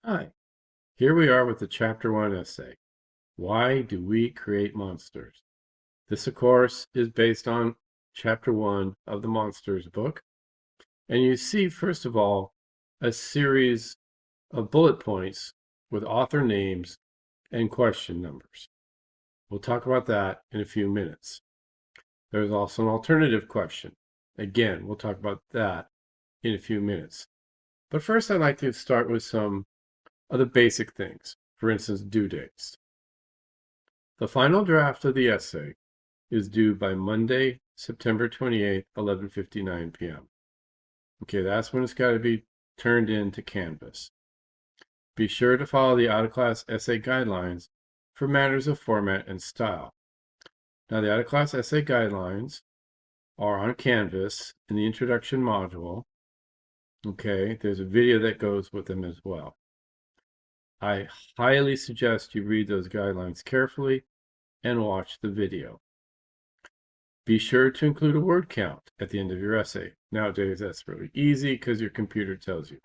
Hi, here we are with the Chapter 1 essay. Why do we create monsters? This, of course, is based on Chapter 1 of the Monsters book. And you see, first of all, a series of bullet points with author names and question numbers. We'll talk about that in a few minutes. There's also an alternative question. Again, we'll talk about that in a few minutes. But first, I'd like to start with some of the basic things. For instance, due dates. The final draft of the essay is due by Monday, September 28th, 11:59 p.m. Okay, that's when it's got to be turned in to Canvas. Be sure to follow the out-of-class essay guidelines for matters of format and style. Now, the out-of-class essay guidelines are on Canvas in the introduction module. Okay, there's a video that goes with them as well. I highly suggest you read those guidelines carefully and watch the video. Be sure to include a word count at the end of your essay. Nowadays, that's really easy because your computer tells you.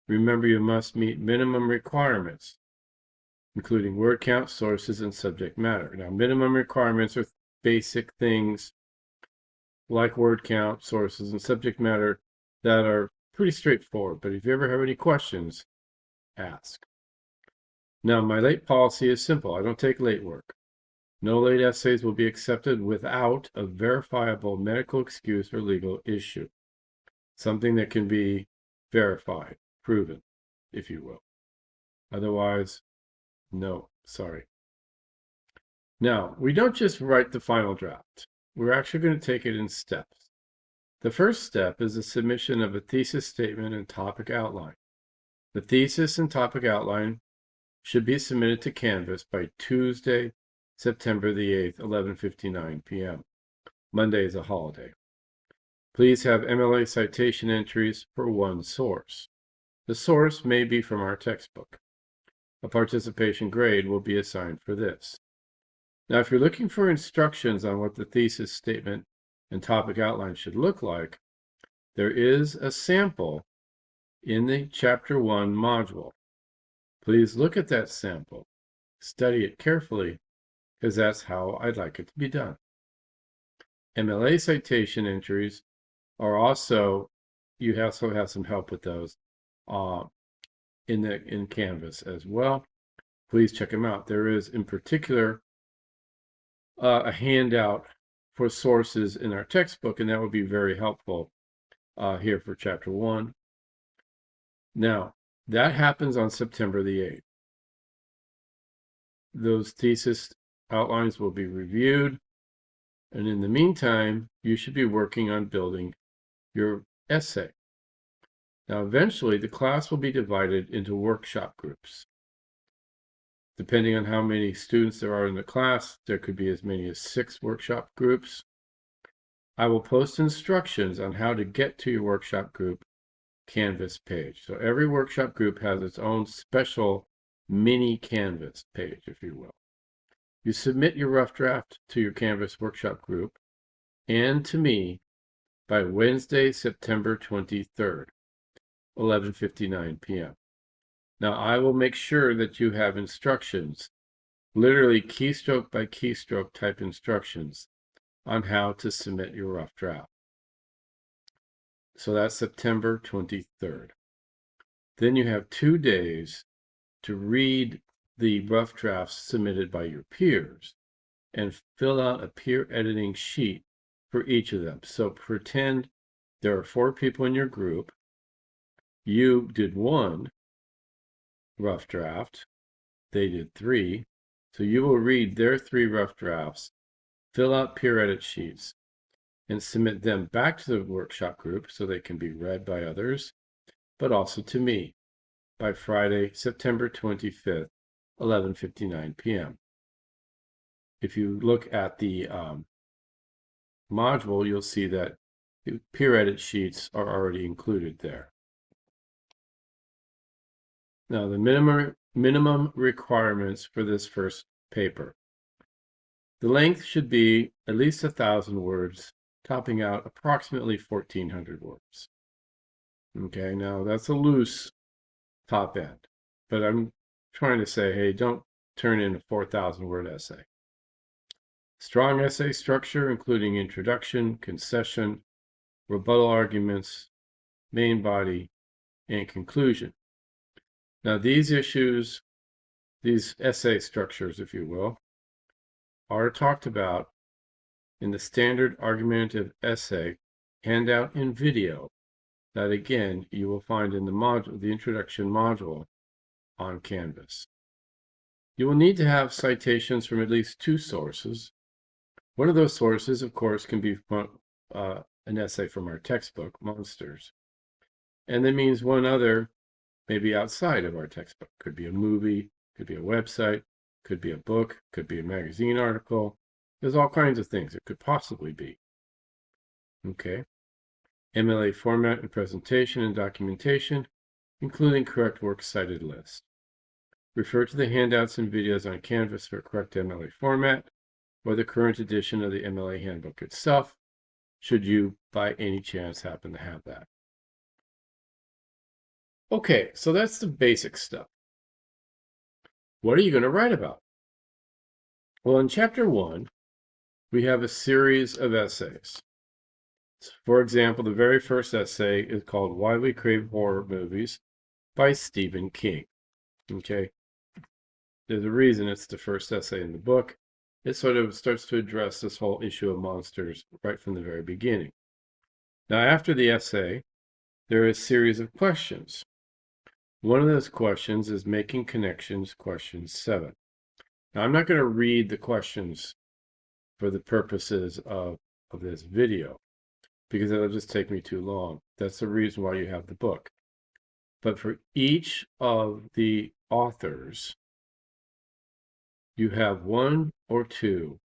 Remember, you must meet minimum requirements, including word count, sources, and subject matter. Now, minimum requirements are basic things like word count, sources, and subject matter that are pretty straightforward. But if you ever have any questions, ask. Now, my late policy is simple. I don't take late work. No late essays will be accepted without a verifiable medical excuse or legal issue. Something that can be verified, proven, if you will. Otherwise, no, sorry. Now, we don't just write the final draft. We're actually going to take it in steps. The first step is the submission of a thesis statement and topic outline. The thesis and topic outline should be submitted to Canvas by Tuesday, September the 8th, 11:59 p.m. Monday is a holiday. Please have MLA citation entries for one source. The source may be from our textbook. A participation grade will be assigned for this. Now, if you're looking for instructions on what the thesis statement and topic outline should look like, there is a sample in the Chapter 1 module. Please look at that sample, study it carefully, because that's how I'd like it to be done. MLA citation entries are also, you also have some help with those in Canvas as well. Please check them out. There is, in particular, a handout for sources in our textbook, and that would be very helpful here for Chapter 1. Now, that happens on September the 8th. Those thesis outlines will be reviewed, and in the meantime, you should be working on building your essay. Now, eventually, the class will be divided into workshop groups. Depending on how many students there are in the class, there could be as many as 6 workshop groups. I will post instructions on how to get to your workshop group Canvas page. So every workshop group has its own special mini Canvas page, if you will. You submit your rough draft to your Canvas workshop group and to me by Wednesday, September 23rd, 11:59 p.m. Now, I will make sure that you have instructions, literally keystroke by keystroke type instructions on how to submit your rough draft. So that's September 23rd. Then you have 2 days to read the rough drafts submitted by your peers and fill out a peer editing sheet for each of them. So pretend there are 4 people in your group. You did 1 rough draft. They did 3. So you will read their 3 rough drafts, fill out peer edit sheets, and submit them back to the workshop group so they can be read by others, but also to me by Friday, September 25th, 11:59 p.m. If you look at the module, you'll see that the peer edit sheets are already included there. Now, the minimum requirements for this first paper. The length should be at least 1,000 words, topping out approximately 1,400 words. Okay, now that's a loose top end. but I'm trying to say, hey, don't turn in a 4,000-word essay. Strong essay structure, including introduction, concession, rebuttal arguments, main body, and conclusion. Now, these issues, these essay structures, if you will, are talked about in the standard argumentative essay handout in video that, again, you will find in the module, the introduction module on Canvas. You will need to have citations from at least 2 sources. One of those sources, of course, can be an essay from our textbook, Monsters. And that means one other maybe outside of our textbook. Could be a movie, could be a website, could be a book, could be a magazine article. There's all kinds of things it could possibly be. Okay. MLA format and presentation and documentation, including correct works cited list. Refer to the handouts and videos on Canvas for correct MLA format or the current edition of the MLA handbook itself, should you by any chance happen to have that. Okay, so that's the basic stuff. What are you going to write about? Well, in chapter 1, we have a series of essays. For example, the very first essay is called Why We Crave Horror Movies by Stephen King. Okay, there's a reason it's the first essay in the book. It sort of starts to address this whole issue of monsters right from the very beginning. Now, after the essay, there is a series of questions. One of those questions is Making Connections, question 7. Now, I'm not going to read the questions for the purposes of this video, because it'll just take me too long. That's the reason why you have the book. But for each of the authors, you have 1 or 2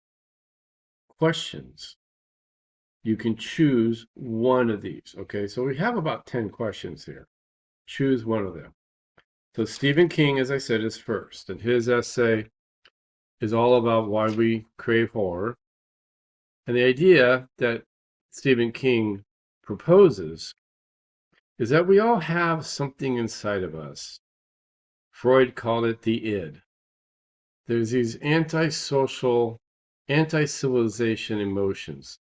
questions. You can choose one of these, okay? So we have about 10 questions here. Choose one of them. So Stephen King, as I said, is first, and his essay is all about why we crave horror. And the idea that Stephen King proposes is that we all have something inside of us. Freud called it the id. There's these antisocial, anti-civilization emotions,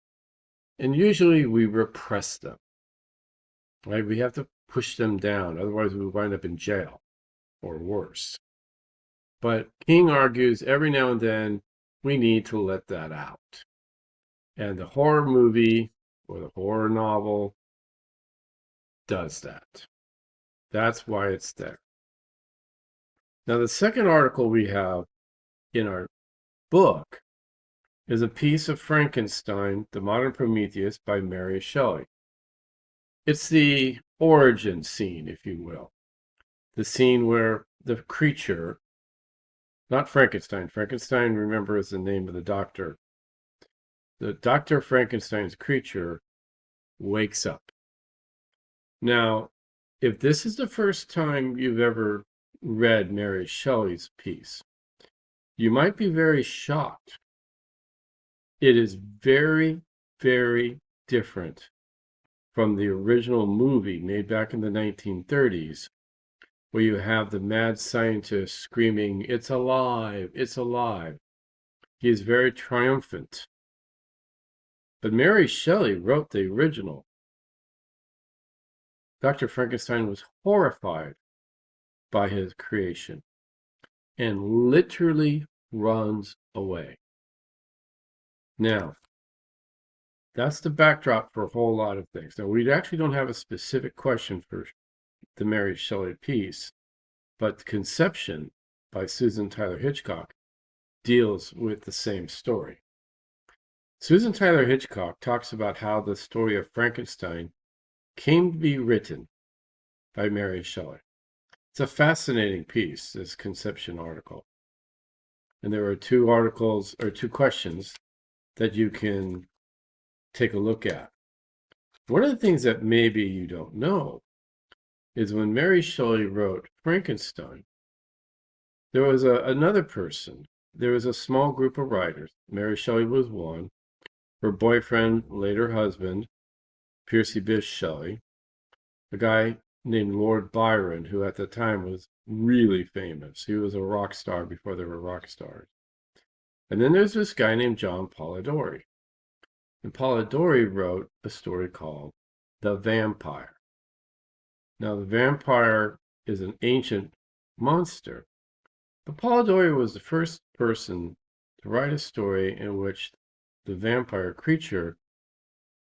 and usually we repress them, right? We have to push them down, otherwise we wind up in jail or worse. But King argues every now and then we need to let that out. And the horror movie or the horror novel does that. That's why it's there. Now, the second article we have in our book is a piece of Frankenstein, The Modern Prometheus by Mary Shelley. It's the origin scene, if you will. The scene where the creature, not Frankenstein. Frankenstein, remember, is the name of the doctor. The Dr. Frankenstein's creature wakes up. Now, if this is the first time you've ever read Mary Shelley's piece, you might be very shocked. It is very, very different from the original movie made back in the 1930s, where you have the mad scientist screaming, "It's alive, it's alive." He is very triumphant. But Mary Shelley wrote the original. Dr. Frankenstein was horrified by his creation and literally runs away. Now, that's the backdrop for a whole lot of things. Now, we actually don't have a specific question for the Mary Shelley piece, but Conception by Susan Tyler Hitchcock deals with the same story. Susan Tyler Hitchcock talks about how the story of Frankenstein came to be written by Mary Shelley. It's a fascinating piece, this Conception article. And there are 2 articles or 2 questions that you can take a look at. One of the things that maybe you don't know is when Mary Shelley wrote Frankenstein, there was another person. There was a small group of writers. Mary Shelley was one. Her boyfriend, later husband, Percy Bysshe Shelley, a guy named Lord Byron, who at the time was really famous. He was a rock star before there were rock stars. And then there's this guy named John Polidori. And Polidori wrote a story called The Vampire. Now, the vampire is an ancient monster, but Polidori was the first person to write a story in which the vampire creature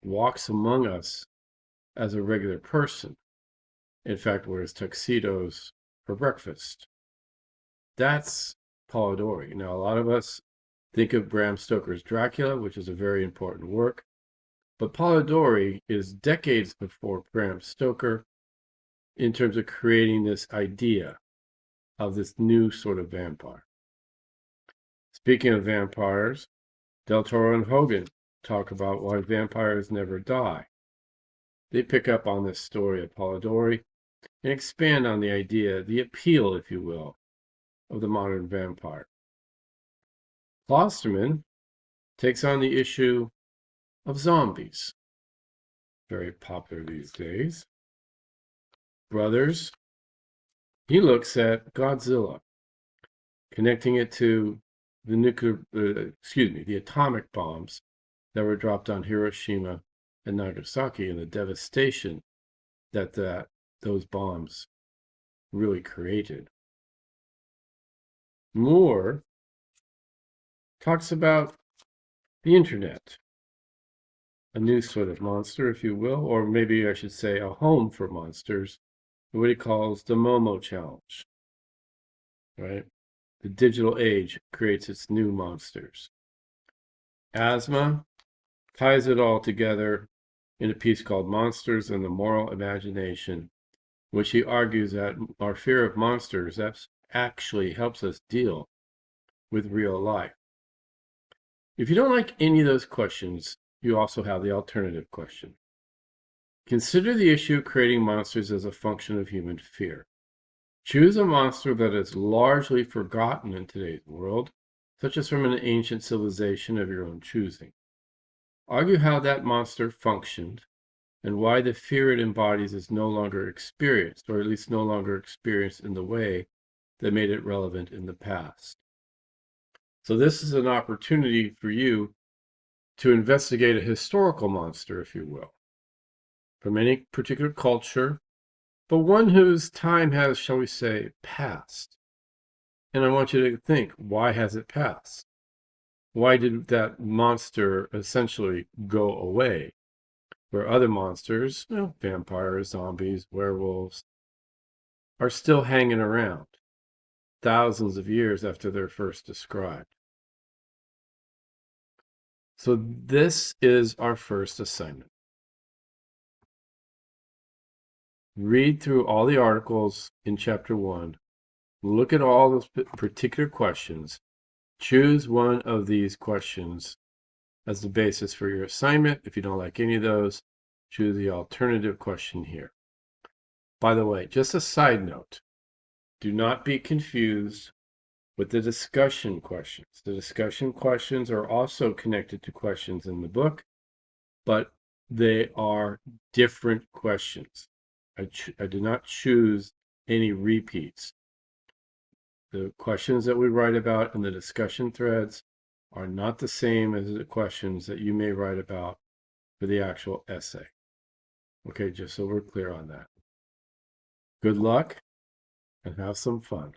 walks among us as a regular person. In fact, wears tuxedos for breakfast. That's Polidori. Now, a lot of us think of Bram Stoker's Dracula, which is a very important work, but Polidori is decades before Bram Stoker in terms of creating this idea of this new sort of vampire. Speaking of vampires, Del Toro and Hogan talk about why vampires never die. They pick up on this story of Polidori and expand on the idea, the appeal, if you will, of the modern vampire. Klosterman takes on the issue of zombies, very popular these days. Brothers, he looks at Godzilla, connecting it to the atomic bombs that were dropped on Hiroshima and Nagasaki and the devastation that those bombs really created. Moore talks about the internet, a new sort of monster, if you will, or maybe I should say a home for monsters, what he calls the Momo Challenge, right? The digital age creates its new monsters. Asma ties it all together in a piece called Monsters and the Moral Imagination, which he argues that our fear of monsters actually helps us deal with real life. If you don't like any of those questions, you also have the alternative question. Consider the issue of creating monsters as a function of human fear. Choose a monster that is largely forgotten in today's world, such as from an ancient civilization of your own choosing. Argue how that monster functioned and why the fear it embodies is no longer experienced, or at least no longer experienced in the way that made it relevant in the past. So this is an opportunity for you to investigate a historical monster, if you will, from any particular culture, but one whose time has, shall we say, passed. And I want you to think, why has it passed? Why did that monster essentially go away? Where other monsters, vampires, zombies, werewolves, are still hanging around thousands of years after they're first described. So this is our first assignment. Read through all the articles in chapter 1. Look at all those particular questions. Choose one of these questions as the basis for your assignment. If you don't like any of those, choose the alternative question here. By the way, just a side note, do not be confused with the discussion questions. The discussion questions are also connected to questions in the book, but they are different questions. I do not choose any repeats. The questions that we write about in the discussion threads are not the same as the questions that you may write about for the actual essay. Okay, just so we're clear on that. Good luck and have some fun.